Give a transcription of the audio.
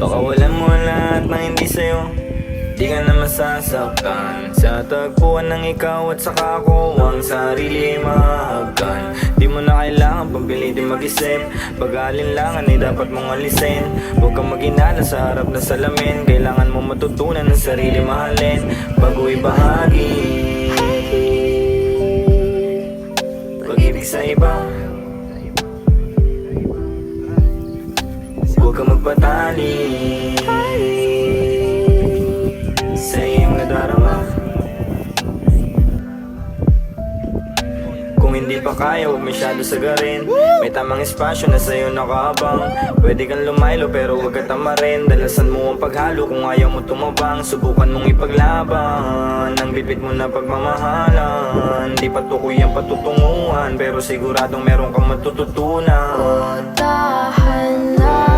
Pakawalan mo lahat na hindi sa'yo, di ka na masasaktan. Sa tagpuan ng ikaw at saka ko ang sarili mahagkan. Di mo na kailangan pagpilitin mag-isip, pag-aalinlangan ay dapat mong alisin. Huwag kang maghinala sa harap na salamin, kailangan mo matutunan ng sarili mahalin bago ibahagi pag-ibig sa iba. Huwag kang magpatali sa iyong nadarama. Kung hindi pa kaya, huwag masyado sagarin. May tamang espasyo na sa'yo nakaabang. Pwede kang lumaylo pero huwag ka tamarin. Dalasan mo ang paghalo kung ayaw mo tumabang. Subukan mong ipaglaban ang bibit mo na pagmamahalan. Di patukoy ang patutunguhan, pero siguradong meron kang matututunan. Dahan lang